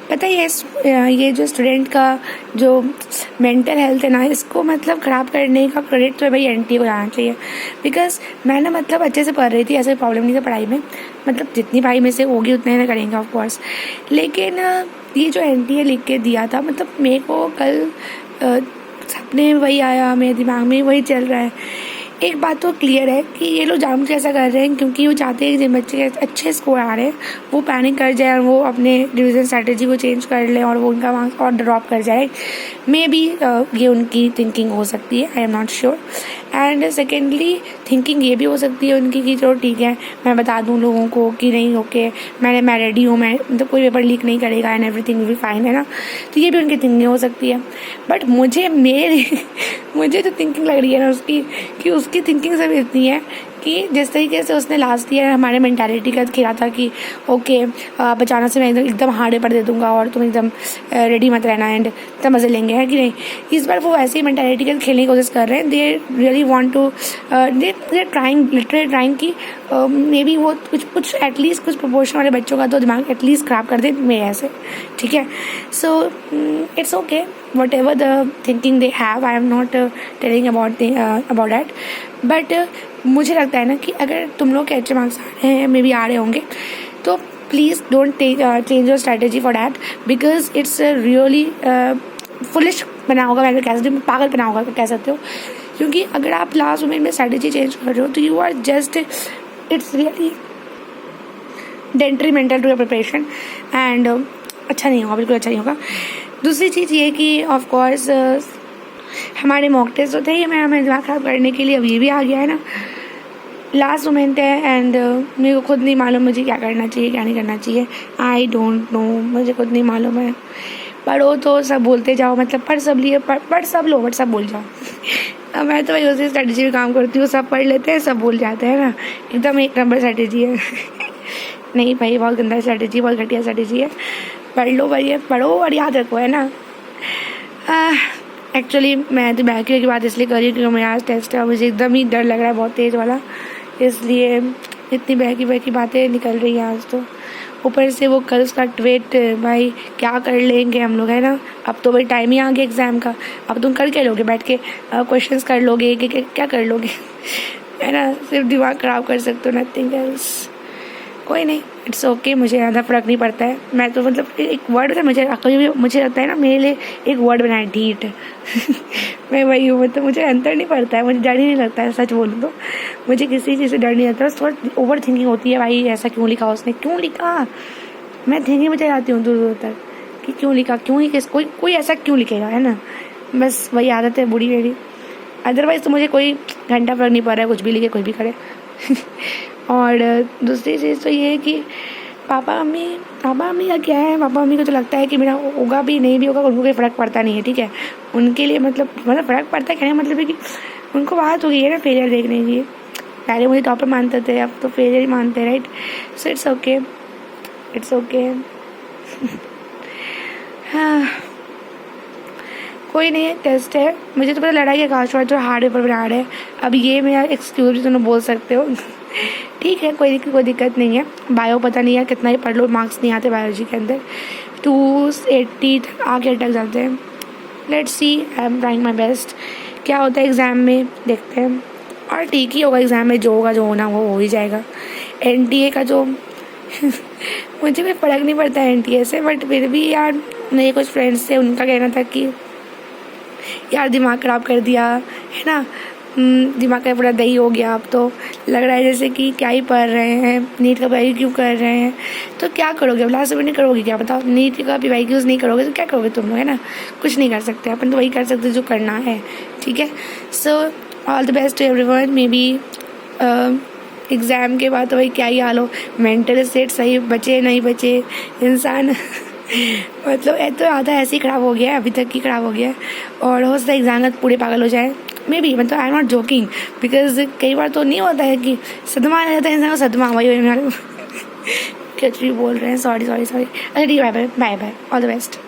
पता है ये जो स्टूडेंट का जो मेंटल हेल्थ है ना, इसको मतलब ख़राब करने का क्रेडिट तो भाई एनटीए को जाना चाहिए। बिकॉज मैं ना मतलब अच्छे से पढ़ रही थी, ऐसे प्रॉब्लम नहीं था पढ़ाई में, मतलब जितनी पढ़ाई में से होगी उतने ना करेंगे ऑफ कोर्स। लेकिन ये जो एनटीए लिख के दिया था, मतलब मेरे को कल सपने में वही आया, मेरे दिमाग में वही चल रहा है। एक बात तो क्लियर है कि ये लोग जानबूझ के ऐसा कर रहे हैं क्योंकि वो चाहते हैं कि जिन बच्चे के अच्छे स्कोर आ रहे हैं वो पैनिक कर जाए और वो अपने रिवीजन स्ट्रैटेजी को चेंज कर ले और वो उनका मार्क्स और ड्रॉप कर जाए। मे बी ये उनकी थिंकिंग हो सकती है, I am not sure. And secondly thinking ये भी हो सकती है उनकी कि चलो ठीक है, मैं बता दूँ लोगों को कि नहीं ओके मैं रेडी हूँ, मैं मतलब कोई पेपर लीक नहीं करेगा and everything will be fine, है ना। तो ये भी उनकी थिंकिंग हो सकती है। बट मुझे मुझे जो थिंकिंग लग रही है ना उसकी, कि उसकी थिंकिंग सब इतनी है कि जिस तरीके से उसने लास्ट ईयर हमारे मेंटालिटी का खेला था कि ओके अचानक से मैं एकदम हार्ड पेपर दे दूंगा और तुम एकदम रेडी मत रहना एंड तब मज़े लेंगे, है कि नहीं। इस बार वो ऐसे ही मेंटालिटी का खेलने की कोशिश कर रहे हैं। They really want to they trying literally trying कि मे बी वो कुछ एटलीस्ट कुछ प्रोपोर्शन वाले बच्चों का तो दिमाग एटलीस्ट ख़राब कर दे मेरे ऐसे, ठीक है। So it's okay whatever the thinking they have, I am not telling about that, but मुझे लगता है ना कि अगर तुम लोग के अच्छे मार्क्स आ रहे हैं, मे बी आ रहे होंगे, तो please don't change your strategy for that, because it's really foolish बना होगा, मैं कह सकती हूँ, पागल बना होगा कह सकते हो। क्योंकि अगर आप लास्ट मोमेंट में स्ट्रैटेजी चेंज कर रहे हो तो you are just, it's really detrimental to your preparation and अच्छा नहीं होगा, बिल्कुल अच्छा नहीं होगा। दूसरी चीज़ ये कि ऑफ कोर्स हमारे मॉक टेस्ट होते हैं, मैं हमें दिमाग ख़राब करने के लिए अब ये भी आ गया है ना, लास्ट मोमेंट है एंड मेरे को खुद नहीं मालूम मुझे क्या करना चाहिए क्या नहीं करना चाहिए। आई डोंट नो, मुझे खुद नहीं मालूम है। पढ़ो तो सब बोलते जाओ, मतलब पढ़ सब लिए, पढ़ सब लो बट सब बोल जाओ। अब मैं तो वही उसी स्ट्रैटेजी में काम करती हूँ, सब पढ़ लेते हैं सब बोल जाते हैं ना, एकदम एक नंबर स्ट्रैटेजी है। नहीं भाई, बहुत गंदा स्ट्रैटेजी, बहुत घटिया स्ट्रैटेजी है। पढ़ लो भैया, पढ़ो और याद रखो, है ना। एक्चुअली मैं तो बैक की बात इसलिए कर रही हूँ क्योंकि मेरा आज टेस्ट है और मुझे एकदम ही डर लग रहा है, बहुत तेज़ वाला, इसलिए इतनी बहकी बातें निकल रही हैं आज तो। ऊपर से वो कल उसका ट्वेट, भाई क्या कर लेंगे हम लोग, है ना। अब तो भाई टाइम ही आ गया एग्ज़ाम का, अब तुम कर क्या लोगे, बैठ के क्वेश्चंस कर लोगे कि क्या कर लोगे, है ना। सिर्फ दिमाग ख़राब कर सकते हो, नथिंग एल्स। कोई नहीं, इट्स ओके, मुझे ज़्यादा फ़र्क नहीं पड़ता है। मैं तो मतलब एक वर्ड है, मुझे लगता है ना मेरे लिए एक वर्ड बना है, ढीठ। मैं वही हूँ, मतलब मुझे अंतर नहीं पड़ता है, मुझे डर ही नहीं लगता है, सच बोलूँ तो मुझे किसी चीज़ से डर नहीं लगता। बस थोड़ा ओवर थिंकिंग होती है, भाई ऐसा क्यों लिखा उसने, क्यों लिखा, मैं थिंकिंग में चली जाती हूँ दूर दूर तक कि क्यों लिखा, क्यों ही कोई ऐसा क्यों लिखेगा, है ना। बस वही आदत है बुरी मेरी। अदरवाइज़ तो मुझे कोई घंटा फ़र्क नहीं पड़ रहा है, कुछ भी लिखे कुछ भी करे। और दूसरी चीज़ तो ये है कि पापा मम्मी का क्या है, पापा मम्मी को तो लगता है कि मेरा होगा भी नहीं भी होगा, उनको कोई फ़र्क पड़ता नहीं है, ठीक है। उनके लिए मतलब फ़र्क पड़ता है, कहने का मतलब है कि उनको बात हो गई है ना फेलियर देखने की। पहले मुझे टॉपर मानते थे, अब तो फेलियर ही मानते हैं, right. So it's okay, it's okay. हाँ, कोई नहीं है, टेस्ट है। मुझे तो पता लड़ाई है काश जो हार्ड पेपर बना रहे हैं, अब ये मेरा एक्सक्यूज भी तुम बोल सकते हो। ठीक है, कोई दिक्कत नहीं है। बायो पता नहीं है कितना ही पढ़ लो, मार्क्स नहीं आते बायोलॉजी के अंदर, 280 आगे अटक जाते हैं। Let's see, I am trying my best. क्या होता है एग्ज़ाम में देखते हैं, और ठीक ही होगा एग्ज़ाम में, जो होगा जो होना वो हो ही जाएगा। एनटीए का जो मुझे कोई फ़र्क नहीं पड़ता है एनटीए से, बट फिर भी यार मेरे कुछ फ्रेंड्स से उनका कहना था कि यार दिमाग ख़राब कर दिया, है ना, दिमाग का पूरा दही हो गया। अब तो लग रहा है जैसे कि क्या ही पढ़ रहे हैं, नीट का पढ़ाई क्यों कर रहे हैं, तो क्या करोगे, अब लास्ट में नहीं करोगे क्या बताओ, नीट का पढ़ाई क्यों नहीं करोगे तो क्या करोगे तुम लोग, है ना। कुछ नहीं कर सकते अपन, तो वही कर सकते जो करना है, ठीक है। So all the best to everyone. Maybe exam के बाद तो भाई क्या ही हाल हो, मेंटल स्टेट सही बचे नहीं बचे इंसान मतलब तो आधा ऐसे ही ख़राब हो गया है, अभी तक ही ख़राब हो गया है, और हो सकता है एग्ज़ाम में पूरे पागल हो जाए। मे बी, मतलब I am not joking, because कई बार तो नहीं होता है कि सदमा आ जाता है इंसान को, सदमा वही कुछ भी बोल रहे हैं, सॉरी। अच्छा ठीक है, bye bye, all the best.